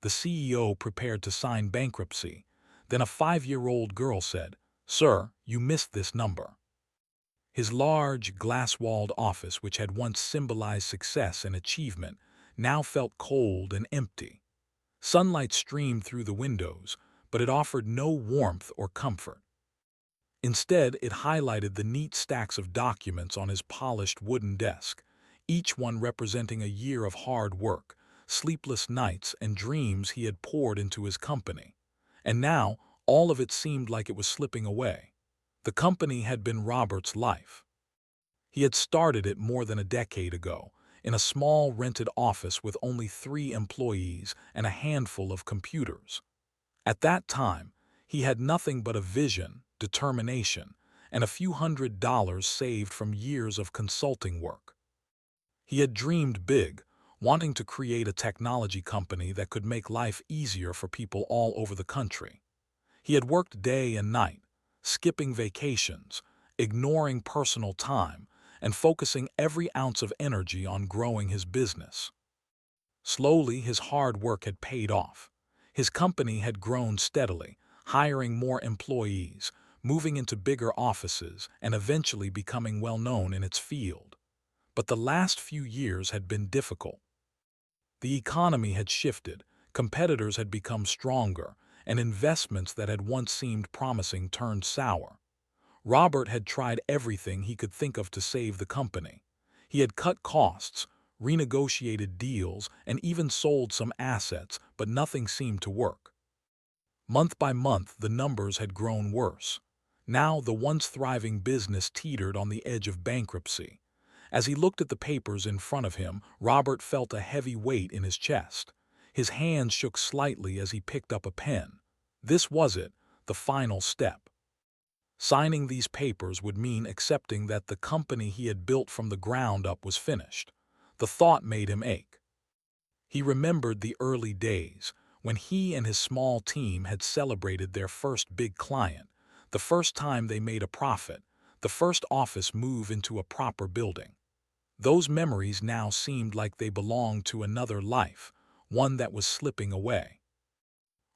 The CEO prepared to sign bankruptcy. Then a 5-year-old girl said, "Sir, you missed this number." His large, glass-walled office, which had once symbolized success and achievement, now felt cold and empty. Sunlight streamed through the windows, but it offered no warmth or comfort. Instead, it highlighted the neat stacks of documents on his polished wooden desk, each one representing a year of hard work, sleepless nights, and dreams he had poured into his company. And now, all of it seemed like it was slipping away. The company had been Robert's life. He had started it more than a decade ago, in a small rented office with only 3 employees and a handful of computers. At that time, he had nothing but a vision, determination, and a few $100s saved from years of consulting work. He had dreamed big, wanting to create a technology company that could make life easier for people all over the country. He had worked day and night, skipping vacations, ignoring personal time, and focusing every ounce of energy on growing his business. Slowly, his hard work had paid off. His company had grown steadily, hiring more employees, moving into bigger offices, and eventually becoming well known in its field. But the last few years had been difficult. The economy had shifted, competitors had become stronger, and investments that had once seemed promising turned sour. Robert had tried everything he could think of to save the company. He had cut costs, renegotiated deals, and even sold some assets, but nothing seemed to work. Month by month, the numbers had grown worse. Now, the once thriving business teetered on the edge of bankruptcy. As he looked at the papers in front of him, Robert felt a heavy weight in his chest. His hands shook slightly as he picked up a pen. This was it, the final step. Signing these papers would mean accepting that the company he had built from the ground up was finished. The thought made him ache. He remembered the early days, when he and his small team had celebrated their first big client, the first time they made a profit, the first office move into a proper building. Those memories now seemed like they belonged to another life, one that was slipping away.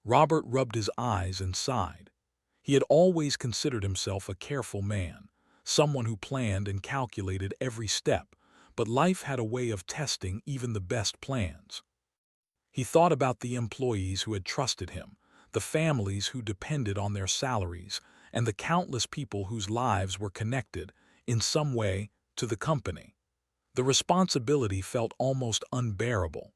Robert rubbed his eyes and sighed. He had always considered himself a careful man, someone who planned and calculated every step, but life had a way of testing even the best plans. He thought about the employees who had trusted him, the families who depended on their salaries, and the countless people whose lives were connected, in some way, to the company. The responsibility felt almost unbearable.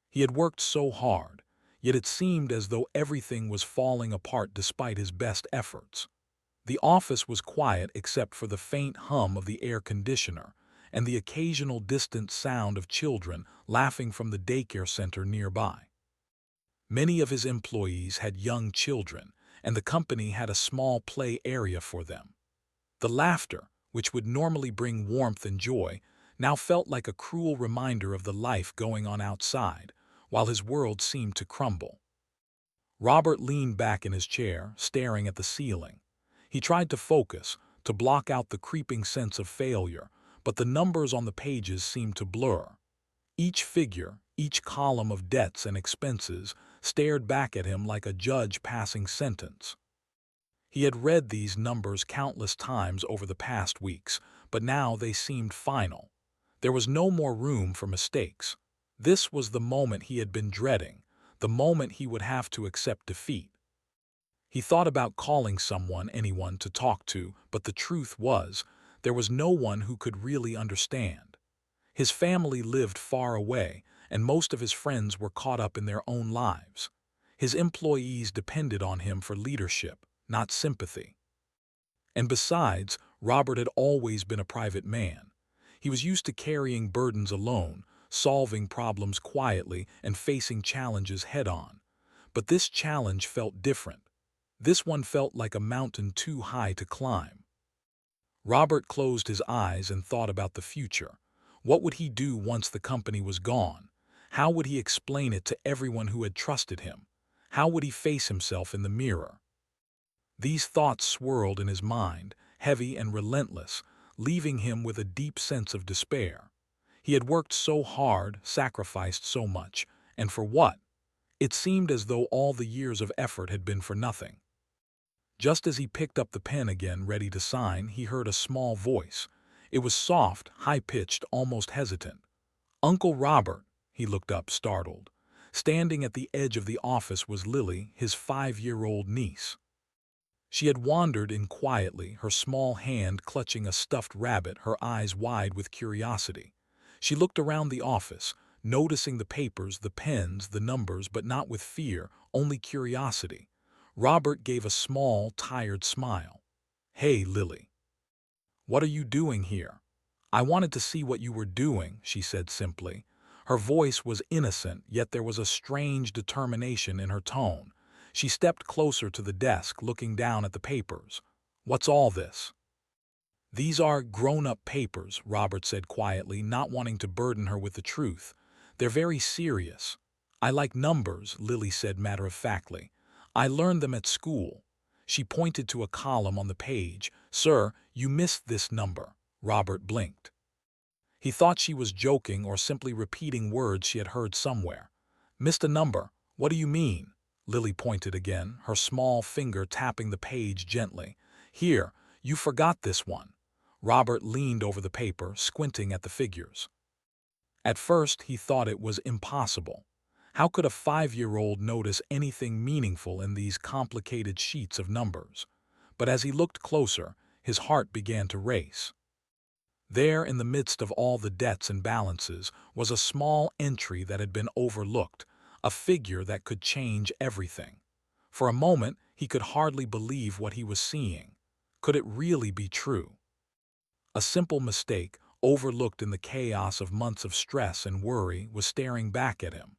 He had worked so hard, yet it seemed as though everything was falling apart despite his best efforts. The office was quiet except for the faint hum of the air conditioner and the occasional distant sound of children laughing from the daycare center nearby. Many of his employees had young children, and the company had a small play area for them. The laughter, which would normally bring warmth and joy, now felt like a cruel reminder of the life going on outside, while his world seemed to crumble. Robert leaned back in his chair, staring at the ceiling. He tried to focus, to block out the creeping sense of failure, but the numbers on the pages seemed to blur. Each figure, each column of debts and expenses, stared back at him like a judge passing sentence. He had read these numbers countless times over the past weeks, but now they seemed final. There was no more room for mistakes. This was the moment he had been dreading, the moment he would have to accept defeat. He thought about calling anyone to talk to, but the truth was, there was no one who could really understand. His family lived far away, and most of his friends were caught up in their own lives. His employees depended on him for leadership, not sympathy. And besides, Robert had always been a private man. He was used to carrying burdens alone, solving problems quietly, and facing challenges head-on. But this challenge felt different. This one felt like a mountain too high to climb. Robert closed his eyes and thought about the future. What would he do once the company was gone? How would he explain it to everyone who had trusted him? How would he face himself in the mirror? These thoughts swirled in his mind, heavy and relentless, leaving him with a deep sense of despair. He had worked so hard, sacrificed so much, and for what? It seemed as though all the years of effort had been for nothing. Just as he picked up the pen again, ready to sign, he heard a small voice. It was soft, high-pitched, almost hesitant. "Uncle Robert," he looked up, startled. Standing at the edge of the office was Lily, his 5-year-old niece. She had wandered in quietly, her small hand clutching a stuffed rabbit, her eyes wide with curiosity. She looked around the office, noticing the papers, the pens, the numbers, but not with fear, only curiosity. Robert gave a small, tired smile. "Hey, Lily. What are you doing here?" "I wanted to see what you were doing," she said simply. Her voice was innocent, yet there was a strange determination in her tone. She stepped closer to the desk, looking down at the papers. "What's all this?" "These are grown-up papers," Robert said quietly, not wanting to burden her with the truth. "They're very serious." "I like numbers," Lily said matter-of-factly. "I learned them at school." She pointed to a column on the page. "Sir, you missed this number." Robert blinked. He thought she was joking or simply repeating words she had heard somewhere. "Missed a number? What do you mean?" Lily pointed again, her small finger tapping the page gently. "Here, you forgot this one." Robert leaned over the paper, squinting at the figures. At first, he thought it was impossible. How could a 5-year-old notice anything meaningful in these complicated sheets of numbers? But as he looked closer, his heart began to race. There, in the midst of all the debts and balances, was a small entry that had been overlooked, a figure that could change everything. For a moment, he could hardly believe what he was seeing. Could it really be true? A simple mistake, overlooked in the chaos of months of stress and worry, was staring back at him.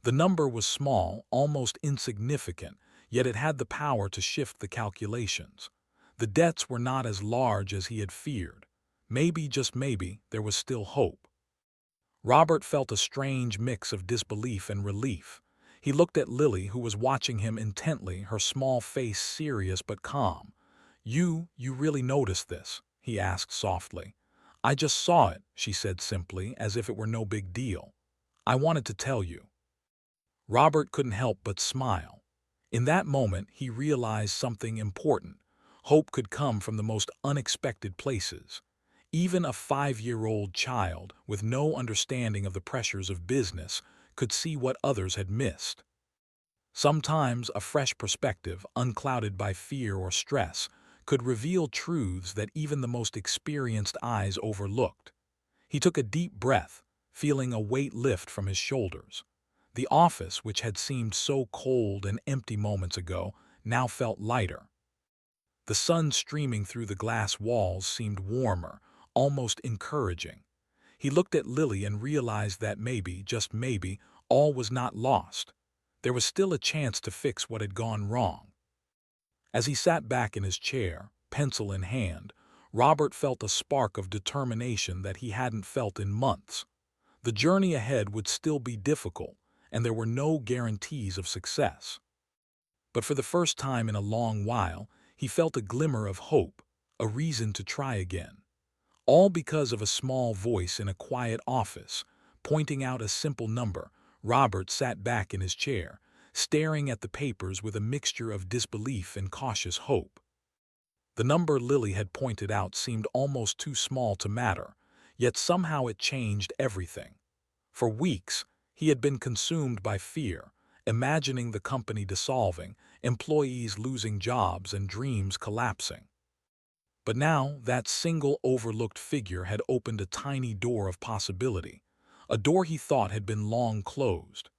The number was small, almost insignificant, yet it had the power to shift the calculations. The debts were not as large as he had feared. Maybe, just maybe, there was still hope. Robert felt a strange mix of disbelief and relief. He looked at Lily, who was watching him intently, her small face serious but calm. You really noticed this?" he asked softly. "I just saw it," she said simply, as if it were no big deal. "I wanted to tell you." Robert couldn't help but smile. In that moment, he realized something important. Hope could come from the most unexpected places. Even a 5-year-old child, with no understanding of the pressures of business, could see what others had missed. Sometimes a fresh perspective, unclouded by fear or stress, could reveal truths that even the most experienced eyes overlooked. He took a deep breath, feeling a weight lift from his shoulders. The office, which had seemed so cold and empty moments ago, now felt lighter. The sun streaming through the glass walls seemed warmer, almost encouraging. He looked at Lily and realized that maybe, just maybe, all was not lost. There was still a chance to fix what had gone wrong. As he sat back in his chair, pencil in hand, Robert felt a spark of determination that he hadn't felt in months. The journey ahead would still be difficult, and there were no guarantees of success. But for the first time in a long while, he felt a glimmer of hope, a reason to try again. All because of a small voice in a quiet office, pointing out a simple number. Robert sat back in his chair, staring at the papers with a mixture of disbelief and cautious hope. The number Lily had pointed out seemed almost too small to matter, yet somehow it changed everything. For weeks, he had been consumed by fear, imagining the company dissolving, employees losing jobs, and dreams collapsing. But now, that single overlooked figure had opened a tiny door of possibility, a door he thought had been long closed.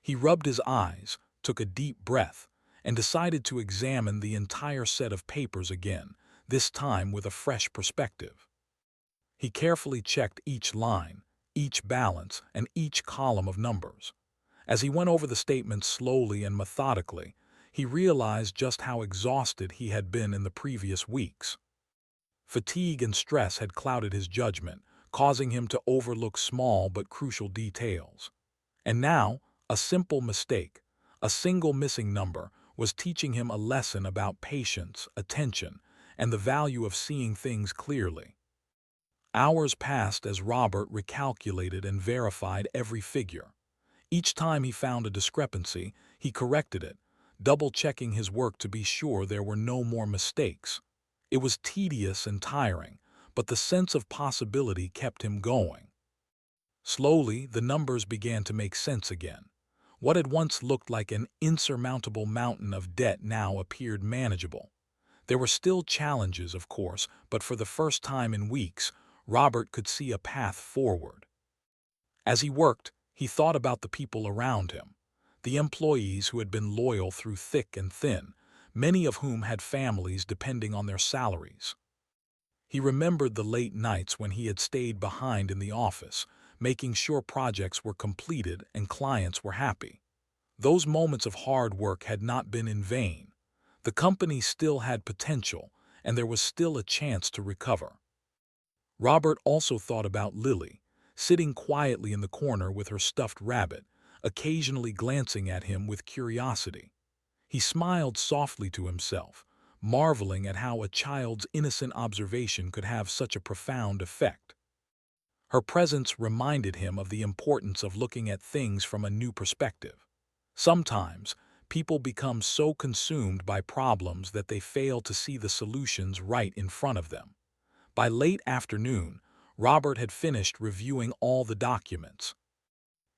He rubbed his eyes, took a deep breath, and decided to examine the entire set of papers again, this time with a fresh perspective. He carefully checked each line, each balance, and each column of numbers. As he went over the statements slowly and methodically, he realized just how exhausted he had been in the previous weeks. Fatigue and stress had clouded his judgment, causing him to overlook small but crucial details. And now, a simple mistake, a single missing number, was teaching him a lesson about patience, attention, and the value of seeing things clearly. Hours passed as Robert recalculated and verified every figure. Each time he found a discrepancy, he corrected it, double-checking his work to be sure there were no more mistakes. It was tedious and tiring, but the sense of possibility kept him going. Slowly, the numbers began to make sense again. What had once looked like an insurmountable mountain of debt now appeared manageable. There were still challenges, of course, but for the first time in weeks, Robert could see a path forward. As he worked, he thought about the people around him, the employees who had been loyal through thick and thin, many of whom had families depending on their salaries. He remembered the late nights when he had stayed behind in the office, making sure projects were completed and clients were happy. Those moments of hard work had not been in vain. The company still had potential, and there was still a chance to recover. Robert also thought about Lily, sitting quietly in the corner with her stuffed rabbit, occasionally glancing at him with curiosity. He smiled softly to himself, marveling at how a child's innocent observation could have such a profound effect. Her presence reminded him of the importance of looking at things from a new perspective. Sometimes, people become so consumed by problems that they fail to see the solutions right in front of them. By late afternoon, Robert had finished reviewing all the documents.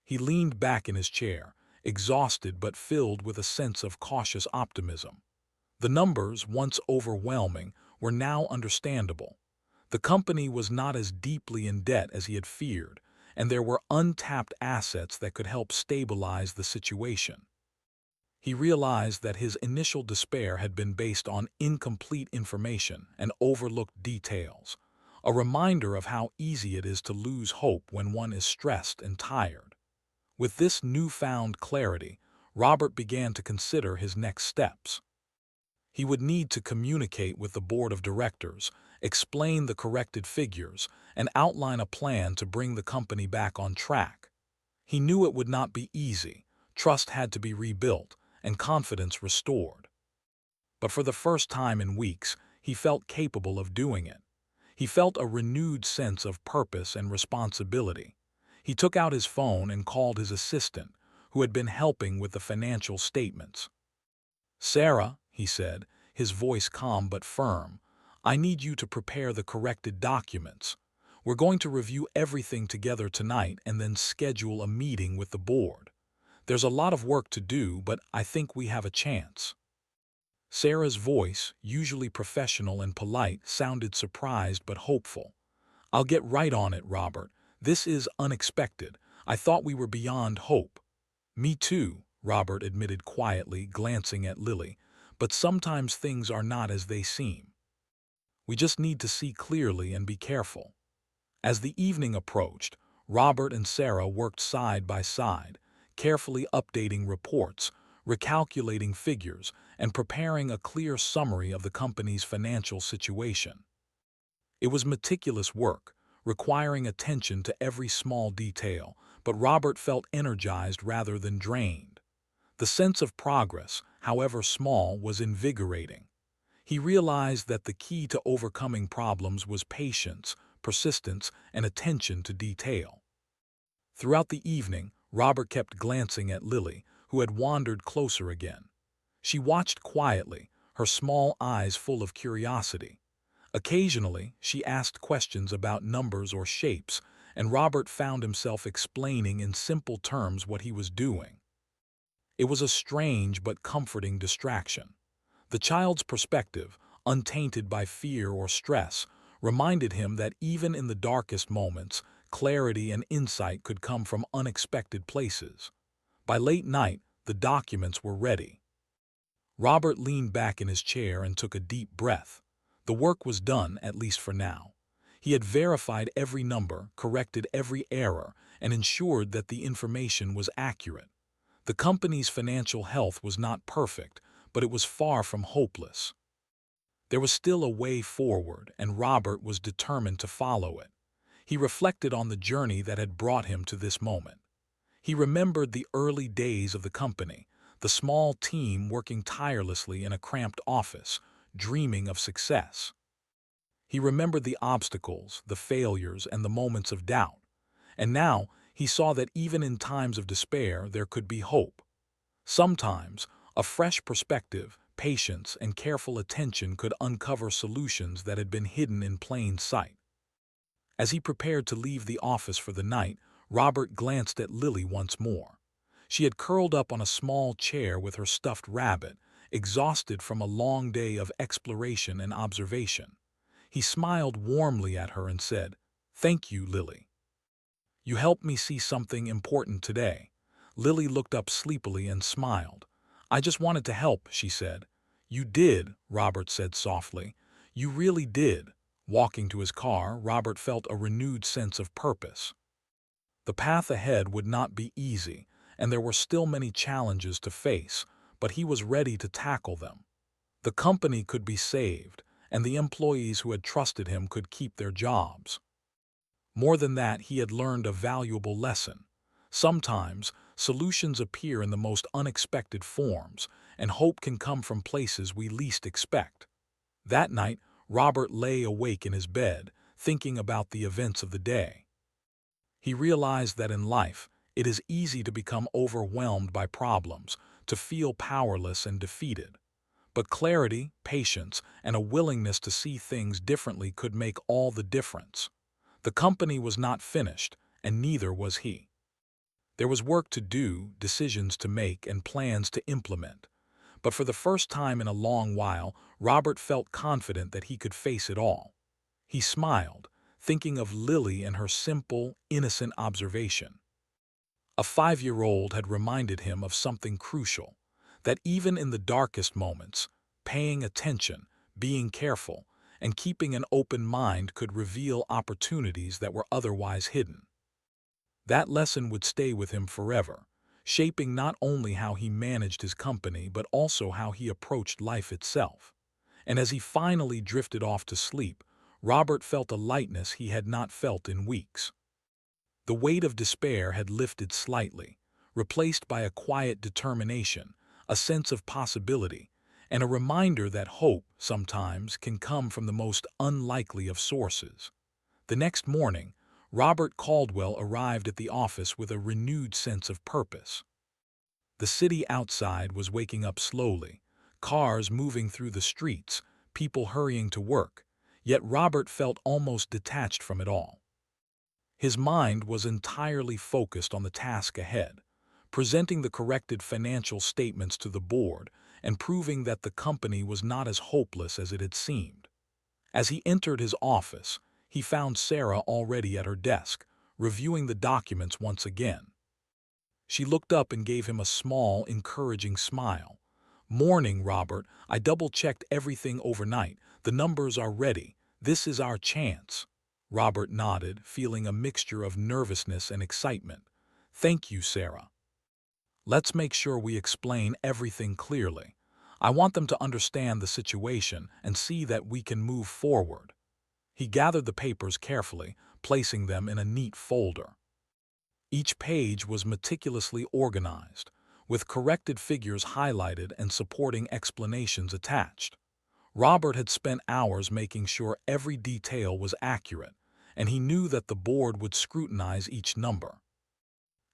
He leaned back in his chair, exhausted but filled with a sense of cautious optimism. The numbers, once overwhelming, were now understandable. The company was not as deeply in debt as he had feared, and there were untapped assets that could help stabilize the situation. He realized that his initial despair had been based on incomplete information and overlooked details, a reminder of how easy it is to lose hope when one is stressed and tired. With this newfound clarity, Robert began to consider his next steps. He would need to communicate with the board of directors, explain the corrected figures, and outline a plan to bring the company back on track. He knew it would not be easy. Trust had to be rebuilt, and confidence restored. But for the first time in weeks, he felt capable of doing it. He felt a renewed sense of purpose and responsibility. He took out his phone and called his assistant, who had been helping with the financial statements. "Sarah," he said, his voice calm but firm, "I need you to prepare the corrected documents. We're going to review everything together tonight and then schedule a meeting with the board. There's a lot of work to do, but I think we have a chance." Sarah's voice, usually professional and polite, sounded surprised but hopeful. "I'll get right on it, Robert. This is unexpected. I thought we were beyond hope." "Me too," Robert admitted quietly, glancing at Lily, "but sometimes things are not as they seem. We just need to see clearly and be careful." As the evening approached, Robert and Sarah worked side by side, carefully updating reports, recalculating figures, and preparing a clear summary of the company's financial situation. It was meticulous work, requiring attention to every small detail, but Robert felt energized rather than drained. The sense of progress, however small, was invigorating. He realized that the key to overcoming problems was patience, persistence, and attention to detail. Throughout the evening, Robert kept glancing at Lily, who had wandered closer again. She watched quietly, her small eyes full of curiosity. Occasionally, she asked questions about numbers or shapes, and Robert found himself explaining in simple terms what he was doing. It was a strange but comforting distraction. The child's perspective, untainted by fear or stress, reminded him that even in the darkest moments, clarity and insight could come from unexpected places. By late night, the documents were ready. Robert leaned back in his chair and took a deep breath. The work was done, at least for now. He had verified every number, corrected every error, and ensured that the information was accurate. The company's financial health was not perfect, but it was far from hopeless. There was still a way forward, and Robert was determined to follow it. He reflected on the journey that had brought him to this moment. He remembered the early days of the company, the small team working tirelessly in a cramped office, dreaming of success. He remembered the obstacles, the failures, and the moments of doubt. And now, He saw that even in times of despair, there could be hope. Sometimes, a fresh perspective, patience, and careful attention could uncover solutions that had been hidden in plain sight. As he prepared to leave the office for the night, Robert glanced at Lily once more. She had curled up on a small chair with her stuffed rabbit, exhausted from a long day of exploration and observation. He smiled warmly at her and said, "Thank you, Lily. You helped me see something important today." Lily looked up sleepily and smiled. "I just wanted to help," she said. "You did," Robert said softly. "You really did." Walking to his car, Robert felt a renewed sense of purpose. The path ahead would not be easy, and there were still many challenges to face, but he was ready to tackle them. The company could be saved, and the employees who had trusted him could keep their jobs. More than that, he had learned a valuable lesson. Sometimes, solutions appear in the most unexpected forms, and hope can come from places we least expect. That night, Robert lay awake in his bed, thinking about the events of the day. He realized that in life, it is easy to become overwhelmed by problems, to feel powerless and defeated. But clarity, patience, and a willingness to see things differently could make all the difference. The company was not finished, and neither was he. There was work to do, decisions to make, and plans to implement. But for the first time in a long while, Robert felt confident that he could face it all. He smiled, thinking of Lily and her simple, innocent observation. A 5-year-old had reminded him of something crucial, that even in the darkest moments, paying attention, being careful, and keeping an open mind could reveal opportunities that were otherwise hidden. That lesson would stay with him forever, shaping not only how he managed his company but also how he approached life itself. And as he finally drifted off to sleep, Robert felt a lightness he had not felt in weeks. The weight of despair had lifted slightly, replaced by a quiet determination, a sense of possibility, and a reminder that hope, sometimes, can come from the most unlikely of sources. The next morning, Robert Caldwell arrived at the office with a renewed sense of purpose. The city outside was waking up slowly, cars moving through the streets, people hurrying to work, yet Robert felt almost detached from it all. His mind was entirely focused on the task ahead, presenting the corrected financial statements to the board and proving that the company was not as hopeless as it had seemed. As he entered his office, he found Sarah already at her desk, reviewing the documents once again. She looked up and gave him a small, encouraging smile. "Morning, Robert. I double-checked everything overnight. The numbers are ready. This is our chance." Robert nodded, feeling a mixture of nervousness and excitement. "Thank you, Sarah. Let's make sure we explain everything clearly. I want them to understand the situation and see that we can move forward." He gathered the papers carefully, placing them in a neat folder. Each page was meticulously organized, with corrected figures highlighted and supporting explanations attached. Robert had spent hours making sure every detail was accurate, and he knew that the board would scrutinize each number.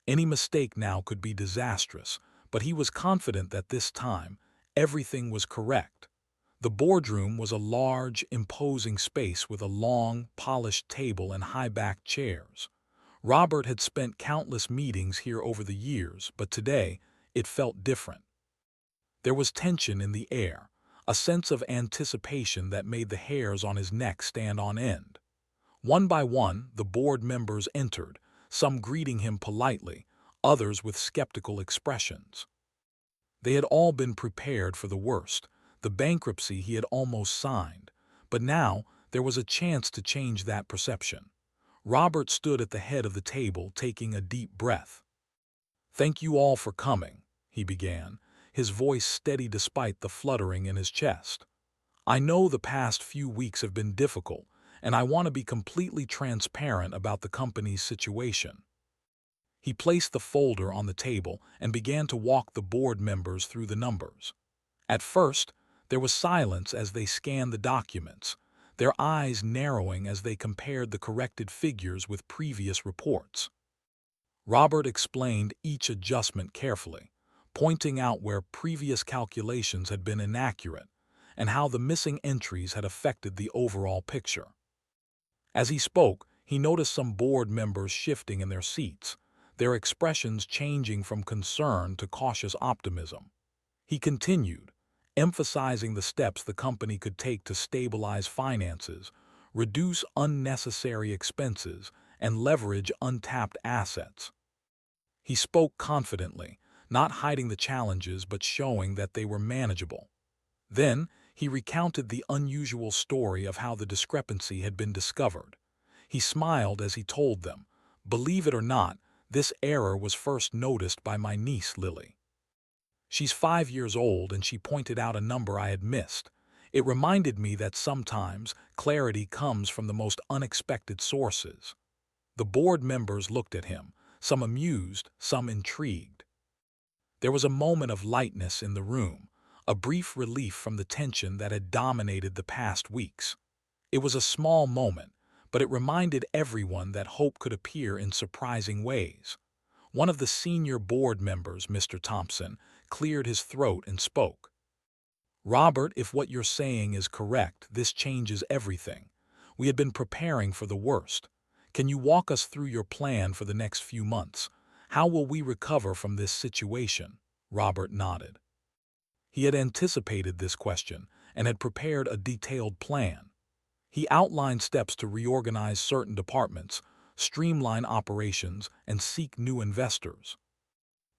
Any mistake now could be disastrous, but he was confident that this time, everything was correct. The boardroom was a large, imposing space with a long, polished table and high-backed chairs. Robert had spent countless meetings here over the years, but today, it felt different. There was tension in the air, a sense of anticipation that made the hairs on his neck stand on end. One by one, the board members entered, some greeting him politely, others with skeptical expressions. They had all been prepared for the worst, the bankruptcy he had almost signed, but now there was a chance to change that perception. Robert stood at the head of the table, taking a deep breath. "Thank you all for coming," he began, his voice steady despite the fluttering in his chest. "I know the past few weeks have been difficult, and I want to be completely transparent about the company's situation." He placed the folder on the table and began to walk the board members through the numbers. At first, there was silence as they scanned the documents, their eyes narrowing as they compared the corrected figures with previous reports. Robert explained each adjustment carefully, pointing out where previous calculations had been inaccurate and how the missing entries had affected the overall picture. As he spoke, he noticed some board members shifting in their seats, their expressions changing from concern to cautious optimism. He continued, emphasizing the steps the company could take to stabilize finances, reduce unnecessary expenses, and leverage untapped assets. He spoke confidently, not hiding the challenges but showing that they were manageable. Then, he recounted the unusual story of how the discrepancy had been discovered. He smiled as he told them, "Believe it or not, this error was first noticed by my niece Lily. She's 5 years old and she pointed out a number I had missed. It reminded me that sometimes clarity comes from the most unexpected sources." The board members looked at him, some amused, some intrigued. There was a moment of lightness in the room, a brief relief from the tension that had dominated the past weeks. It was a small moment, but it reminded everyone that hope could appear in surprising ways. One of the senior board members, Mr. Thompson, cleared his throat and spoke. "Robert, if what you're saying is correct, this changes everything. We had been preparing for the worst. Can you walk us through your plan for the next few months? How will we recover from this situation?" Robert nodded. He had anticipated this question and had prepared a detailed plan. He outlined steps to reorganize certain departments, streamline operations, and seek new investors.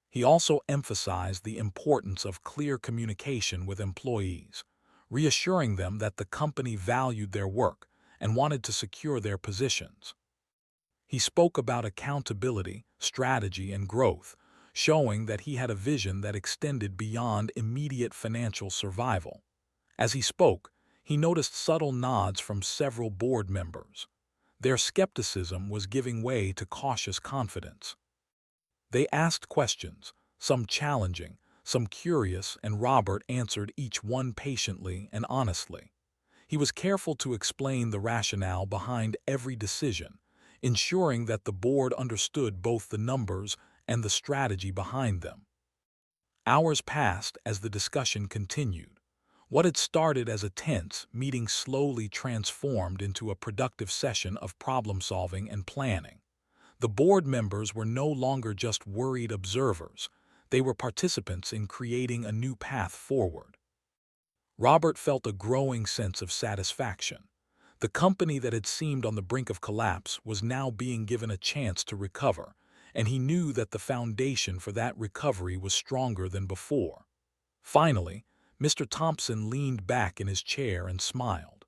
He also emphasized the importance of clear communication with employees, reassuring them that the company valued their work and wanted to secure their positions. He spoke about accountability, strategy, and growth, showing that he had a vision that extended beyond immediate financial survival. As he spoke, he noticed subtle nods from several board members. Their skepticism was giving way to cautious confidence. They asked questions, some challenging, some curious, and Robert answered each one patiently and honestly. He was careful to explain the rationale behind every decision, ensuring that the board understood both the numbers and the strategy behind them. Hours passed as the discussion continued. What had started as a tense meeting slowly transformed into a productive session of problem-solving and planning. The board members were no longer just worried observers. They were participants in creating a new path forward. Robert felt a growing sense of satisfaction. The company that had seemed on the brink of collapse was now being given a chance to recover, and he knew that the foundation for that recovery was stronger than before. Finally, Mr. Thompson leaned back in his chair and smiled.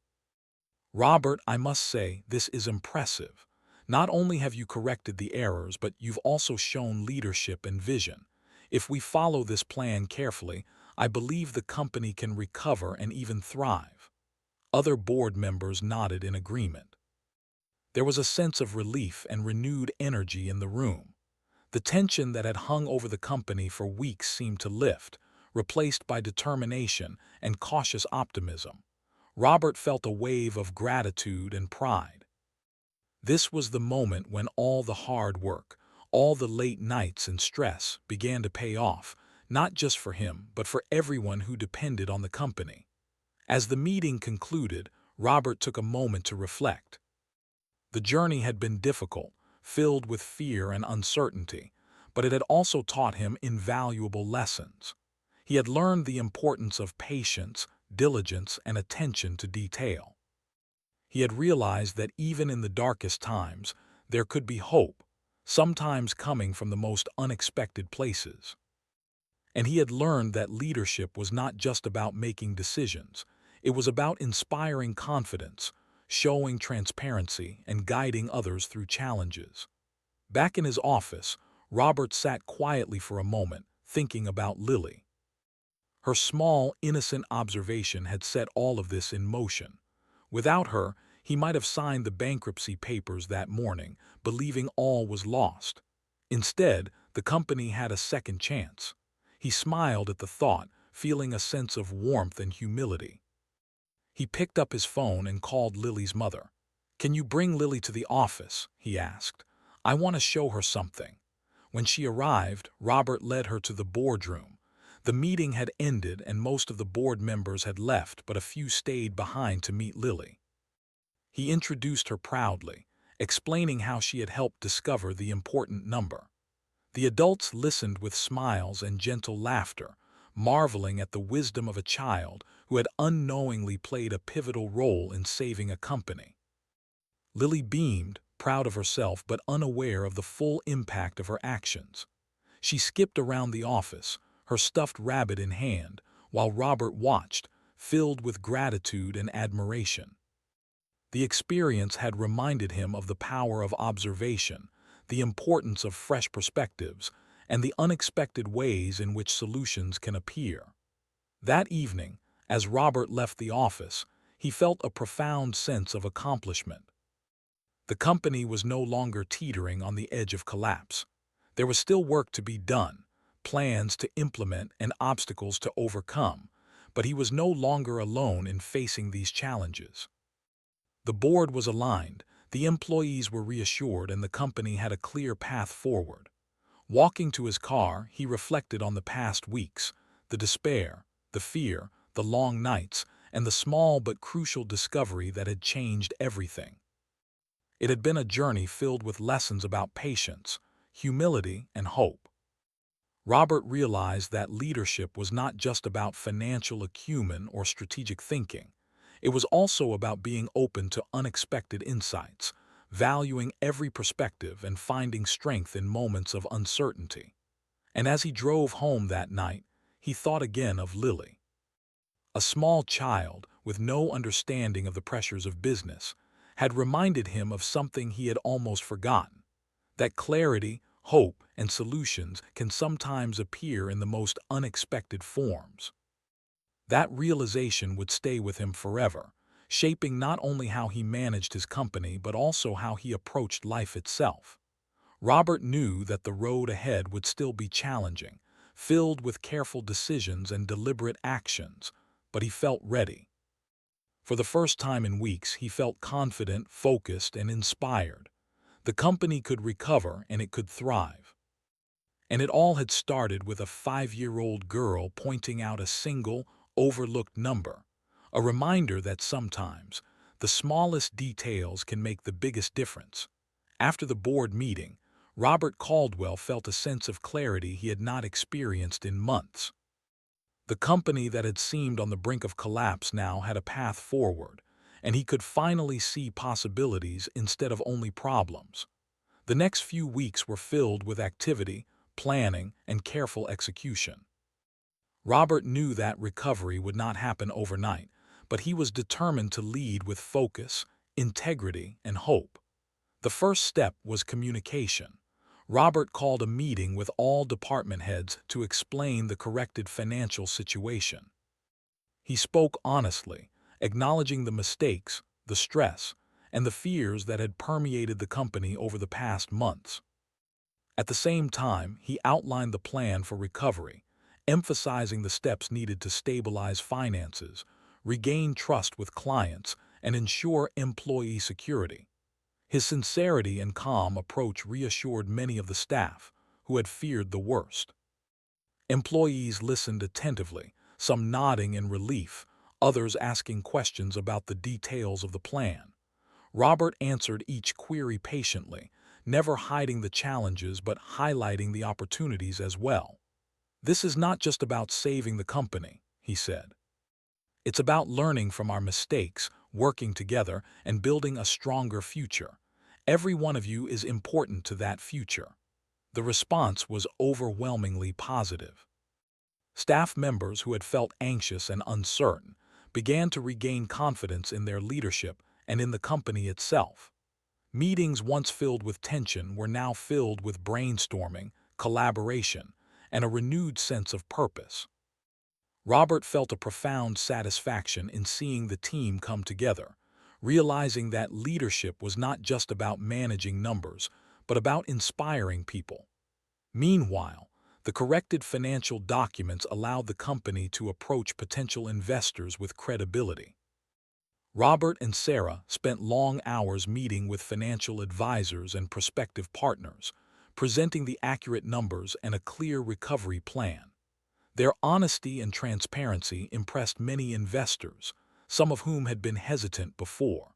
"Robert, I must say, this is impressive. Not only have you corrected the errors, but you've also shown leadership and vision. If we follow this plan carefully, I believe the company can recover and even thrive." Other board members nodded in agreement. There was a sense of relief and renewed energy in the room. The tension that had hung over the company for weeks seemed to lift, replaced by determination and cautious optimism. Robert felt a wave of gratitude and pride. This was the moment when all the hard work, all the late nights and stress began to pay off, not just for him, but for everyone who depended on the company. As the meeting concluded, Robert took a moment to reflect. The journey had been difficult, filled with fear and uncertainty, but it had also taught him invaluable lessons. He had learned the importance of patience, diligence, and attention to detail. He had realized that even in the darkest times, there could be hope, sometimes coming from the most unexpected places. And he had learned that leadership was not just about making decisions. It was about inspiring confidence, showing transparency, and guiding others through challenges. Back in his office, Robert sat quietly for a moment, thinking about Lily. Her small, innocent observation had set all of this in motion. Without her, he might have signed the bankruptcy papers that morning, believing all was lost. Instead, the company had a second chance. He smiled at the thought, feeling a sense of warmth and humility. He picked up his phone and called Lily's mother. "Can you bring Lily to the office?" he asked. "I want to show her something." When she arrived, Robert led her to the boardroom. The meeting had ended and most of the board members had left, but a few stayed behind to meet Lily. He introduced her proudly, explaining how she had helped discover the important number. The adults listened with smiles and gentle laughter, marveling at the wisdom of a child who had unknowingly played a pivotal role in saving a company. Lily beamed, proud of herself but unaware of the full impact of her actions. She skipped around the office, her stuffed rabbit in hand, while Robert watched, filled with gratitude and admiration. The experience had reminded him of the power of observation, the importance of fresh perspectives, and the unexpected ways in which solutions can appear. That evening, as Robert left the office, he felt a profound sense of accomplishment. The company was no longer teetering on the edge of collapse. There was still work to be done, plans to implement and obstacles to overcome, but he was no longer alone in facing these challenges. The board was aligned, the employees were reassured, and the company had a clear path forward. Walking to his car, he reflected on the past weeks, the despair, the fear, the long nights, and the small but crucial discovery that had changed everything. It had been a journey filled with lessons about patience, humility, and hope. Robert realized that leadership was not just about financial acumen or strategic thinking. It was also about being open to unexpected insights, valuing every perspective and finding strength in moments of uncertainty. And as he drove home that night, he thought again of Lily. A small child, with no understanding of the pressures of business, had reminded him of something he had almost forgotten: that clarity, hope, and solutions can sometimes appear in the most unexpected forms. That realization would stay with him forever, shaping not only how he managed his company but also how he approached life itself. Robert knew that the road ahead would still be challenging, filled with careful decisions and deliberate actions, but he felt ready. For the first time in weeks, he felt confident, focused, and inspired. The company could recover and it could thrive. And it all had started with a 5-year-old girl pointing out a single, overlooked number, a reminder that sometimes the smallest details can make the biggest difference. After the board meeting, Robert Caldwell felt a sense of clarity he had not experienced in months. The company that had seemed on the brink of collapse now had a path forward, and he could finally see possibilities instead of only problems. The next few weeks were filled with activity, planning, and careful execution. Robert knew that recovery would not happen overnight, but he was determined to lead with focus, integrity, and hope. The first step was communication. Robert called a meeting with all department heads to explain the corrected financial situation. He spoke honestly, acknowledging the mistakes, the stress, and the fears that had permeated the company over the past months. At the same time, he outlined the plan for recovery, emphasizing the steps needed to stabilize finances, regain trust with clients, and ensure employee security. His sincerity and calm approach reassured many of the staff, who had feared the worst. Employees listened attentively, some nodding in relief, others asking questions about the details of the plan. Robert answered each query patiently, never hiding the challenges but highlighting the opportunities as well. "This is not just about saving the company," he said. "It's about learning from our mistakes, working together, and building a stronger future. Every one of you is important to that future." The response was overwhelmingly positive. Staff members who had felt anxious and uncertain began to regain confidence in their leadership and in the company itself. Meetings once filled with tension were now filled with brainstorming, collaboration, and a renewed sense of purpose. Robert felt a profound satisfaction in seeing the team come together, realizing that leadership was not just about managing numbers, but about inspiring people. Meanwhile, the corrected financial documents allowed the company to approach potential investors with credibility. Robert and Sarah spent long hours meeting with financial advisors and prospective partners, presenting the accurate numbers and a clear recovery plan. Their honesty and transparency impressed many investors, some of whom had been hesitant before.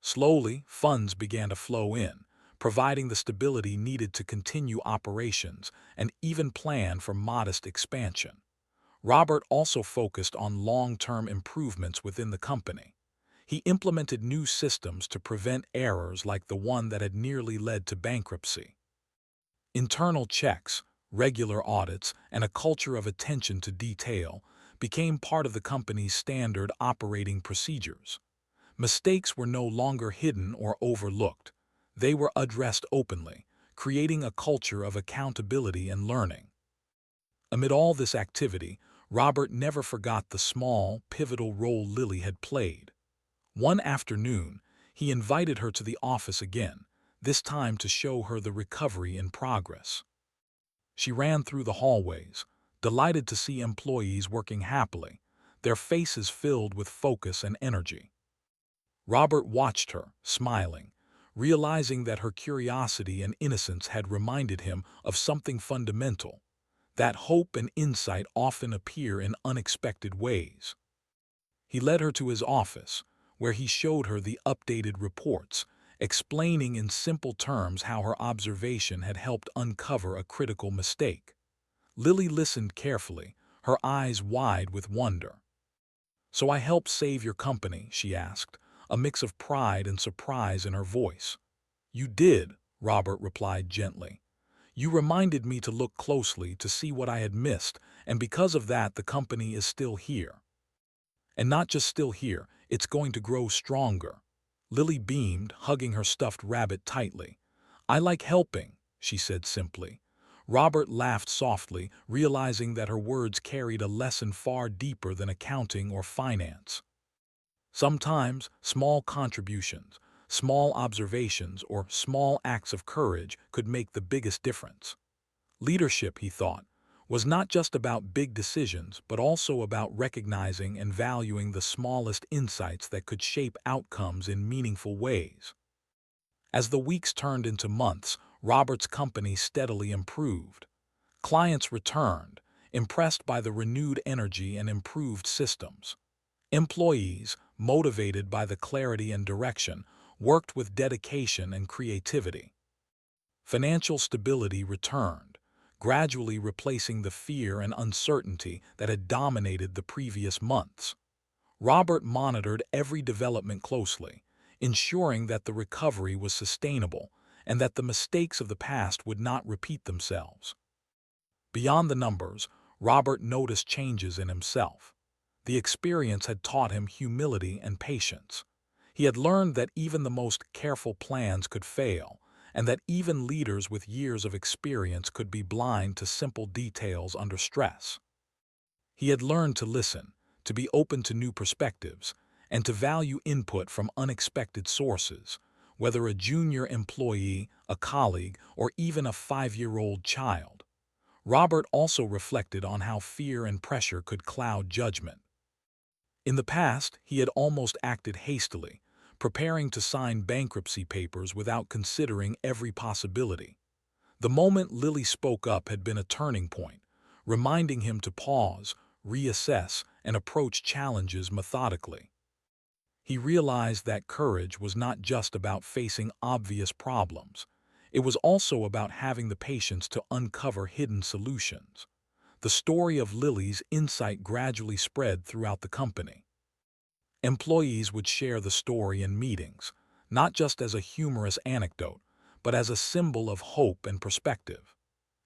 Slowly, funds began to flow in, providing the stability needed to continue operations and even plan for modest expansion. Robert also focused on long-term improvements within the company. He implemented new systems to prevent errors like the one that had nearly led to bankruptcy. Internal checks, regular audits, and a culture of attention to detail became part of the company's standard operating procedures. Mistakes were no longer hidden or overlooked. They were addressed openly, creating a culture of accountability and learning. Amid all this activity, Robert never forgot the small, pivotal role Lily had played. One afternoon, he invited her to the office again, this time to show her the recovery in progress. She ran through the hallways, delighted to see employees working happily, their faces filled with focus and energy. Robert watched her, smiling, realizing that her curiosity and innocence had reminded him of something fundamental, that hope and insight often appear in unexpected ways. He led her to his office, where he showed her the updated reports, explaining in simple terms how her observation had helped uncover a critical mistake. Lily listened carefully, her eyes wide with wonder. "So I helped save your company?" she asked, a mix of pride and surprise in her voice. "You did," Robert replied gently. "You reminded me to look closely to see what I had missed, and because of that the company is still here. And not just still here, it's going to grow stronger." Lily beamed, hugging her stuffed rabbit tightly. "I like helping," she said simply. Robert laughed softly, realizing that her words carried a lesson far deeper than accounting or finance. Sometimes, small contributions, small observations, or small acts of courage could make the biggest difference. Leadership, he thought, was not just about big decisions, but also about recognizing and valuing the smallest insights that could shape outcomes in meaningful ways. As the weeks turned into months, Robert's company steadily improved. Clients returned, impressed by the renewed energy and improved systems. Employees, motivated by the clarity and direction, worked with dedication and creativity. Financial stability returned, gradually replacing the fear and uncertainty that had dominated the previous months. Robert monitored every development closely, ensuring that the recovery was sustainable and that the mistakes of the past would not repeat themselves. Beyond the numbers, Robert noticed changes in himself. The experience had taught him humility and patience. He had learned that even the most careful plans could fail, and that even leaders with years of experience could be blind to simple details under stress. He had learned to listen, to be open to new perspectives, and to value input from unexpected sources, whether a junior employee, a colleague, or even a 5-year-old child. Robert also reflected on how fear and pressure could cloud judgment. In the past, he had almost acted hastily, preparing to sign bankruptcy papers without considering every possibility. The moment Lily spoke up had been a turning point, reminding him to pause, reassess, and approach challenges methodically. He realized that courage was not just about facing obvious problems. It was also about having the patience to uncover hidden solutions. The story of Lily's insight gradually spread throughout the company. Employees would share the story in meetings, not just as a humorous anecdote, but as a symbol of hope and perspective.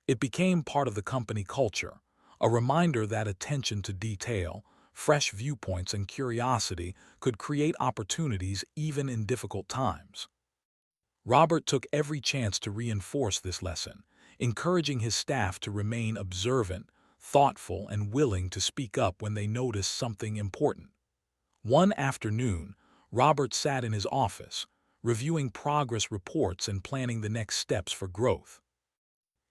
It became part of the company culture, a reminder that attention to detail, fresh viewpoints, and curiosity could create opportunities even in difficult times. Robert took every chance to reinforce this lesson, encouraging his staff to remain observant, thoughtful, and willing to speak up when they noticed something important. One afternoon, Robert sat in his office, reviewing progress reports and planning the next steps for growth.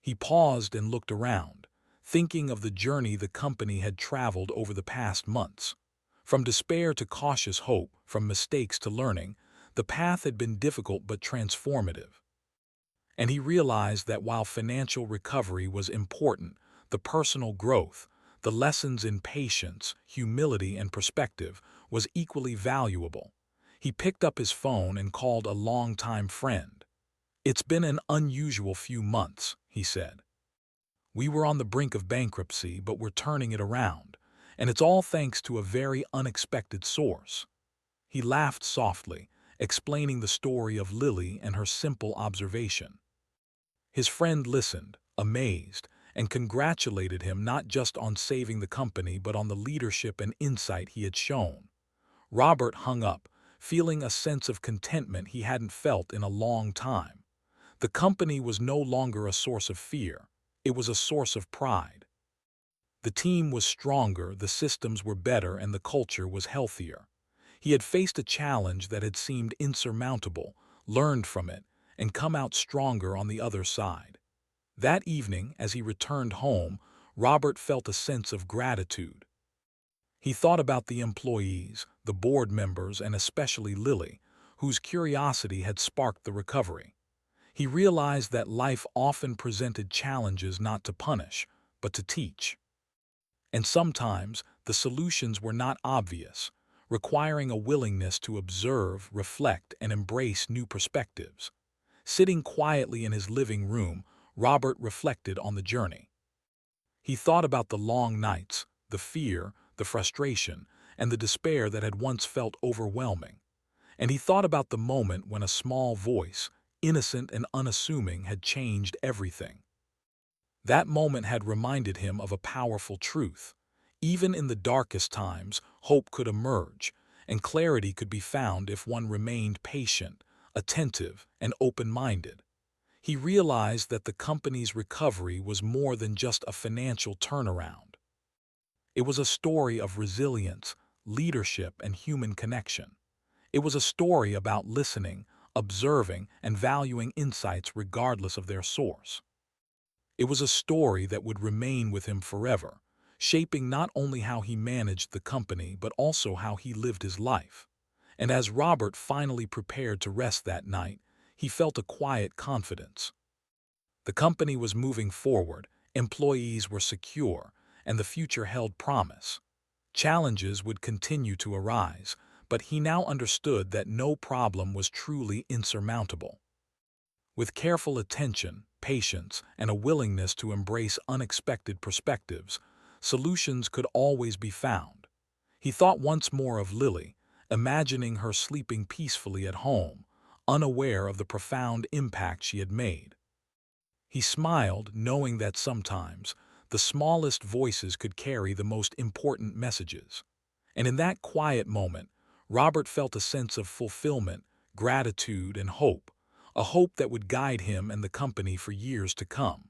He paused and looked around, thinking of the journey the company had traveled over the past months. From despair to cautious hope, from mistakes to learning, the path had been difficult but transformative. and he realized that while financial recovery was important, the personal growth, the lessons in patience, humility, and perspective was equally valuable. He picked up his phone and called a longtime friend. "It's been an unusual few months," he said. "We were on the brink of bankruptcy, but we're turning it around, and it's all thanks to a very unexpected source." He laughed softly, explaining the story of Lily and her simple observation. His friend listened, amazed, and congratulated him not just on saving the company but on the leadership and insight he had shown. Robert hung up, feeling a sense of contentment he hadn't felt in a long time. The company was no longer a source of fear, it was a source of pride. The team was stronger, the systems were better, and the culture was healthier. He had faced a challenge that had seemed insurmountable, learned from it, and come out stronger on the other side. That evening, as he returned home, Robert felt a sense of gratitude. He thought about the employees, the board members, and especially Lily, whose curiosity had sparked the recovery. He realized that life often presented challenges not to punish, but to teach. And sometimes the solutions were not obvious, requiring a willingness to observe, reflect, and embrace new perspectives. Sitting quietly in his living room, Robert reflected on the journey. He thought about the long nights, the fear, the frustration, and the despair that had once felt overwhelming. And he thought about the moment when a small voice, innocent and unassuming, had changed everything. That moment had reminded him of a powerful truth. Even in the darkest times, hope could emerge, and clarity could be found if one remained patient, attentive, and open-minded. He realized that the company's recovery was more than just a financial turnaround. It was a story of resilience, leadership, and human connection. It was a story about listening, observing, and valuing insights regardless of their source. It was a story that would remain with him forever, shaping not only how he managed the company but also how he lived his life. And as Robert finally prepared to rest that night, he felt a quiet confidence. The company was moving forward, employees were secure, and the future held promise. Challenges would continue to arise, but he now understood that no problem was truly insurmountable. With careful attention, patience, and a willingness to embrace unexpected perspectives, solutions could always be found. He thought once more of Lily, imagining her sleeping peacefully at home, unaware of the profound impact she had made. He smiled, knowing that sometimes the smallest voices could carry the most important messages. And in that quiet moment, Robert felt a sense of fulfillment, gratitude, and hope, a hope that would guide him and the company for years to come.